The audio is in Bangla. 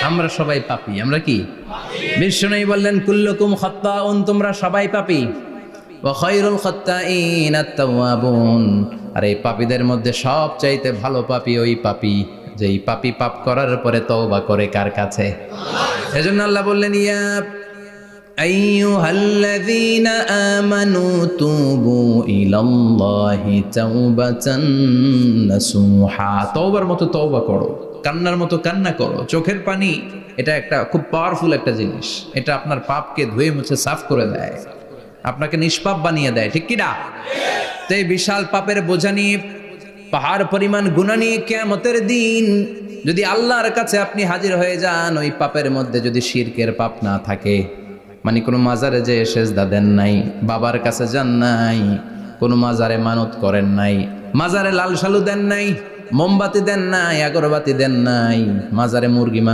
আমরা সবাই পাপী। আমরা কি বিষ্ণু বললেন কুল্লুকুম খাত্তাউন, তোমরা সবাই পাপী। ওয়া খায়রুল খাত্তাইন আত-তাওয়াবুন, আর এই পাপীদের মধ্যে সবচাইতে ভালো পাপী ওই পাপী যেই পাপী পাপ করার পরে তওবা করে কার কাছে? এজন্য আল্লাহ বললেন ইয়া আইয়ুহাল্লাযীনা আমানু তুবু ইলাল্লাহি তাওবাতান নাসুহা, তওবার মতো তওবা করো, কান্নার মতো কান্না করো। চোখের পানি এটা একটা খুব পাওয়ারফুল একটা জিনিস, এটা আপনার পাপকে ধুয়ে মুছে সাফ করে দেয়, আপনাকে নিষ্পাপ বানিয়ে দেয়, ঠিক কি না? তো এই বিশাল পাপের বোঝা নিয়ে, পাহাড় পরিমাণ গুনাহ নিয়ে কিয়ামতের দিন যদি আল্লাহর কাছে আপনি হাজির হয়ে যান, ওই পাপের মধ্যে যদি শিরকের পাপ না থাকে, মানে কোনো মাজারে যে সেজদা দেন নাই, বাবার কাছে যান নাই, কোনো মাজারে মানত করেন নাই, মাজারে লাল শালু দেন নাই, মোমবাতি দেন নাই, আগরবাতি দেন নাই, মাজারে মুরগি মানত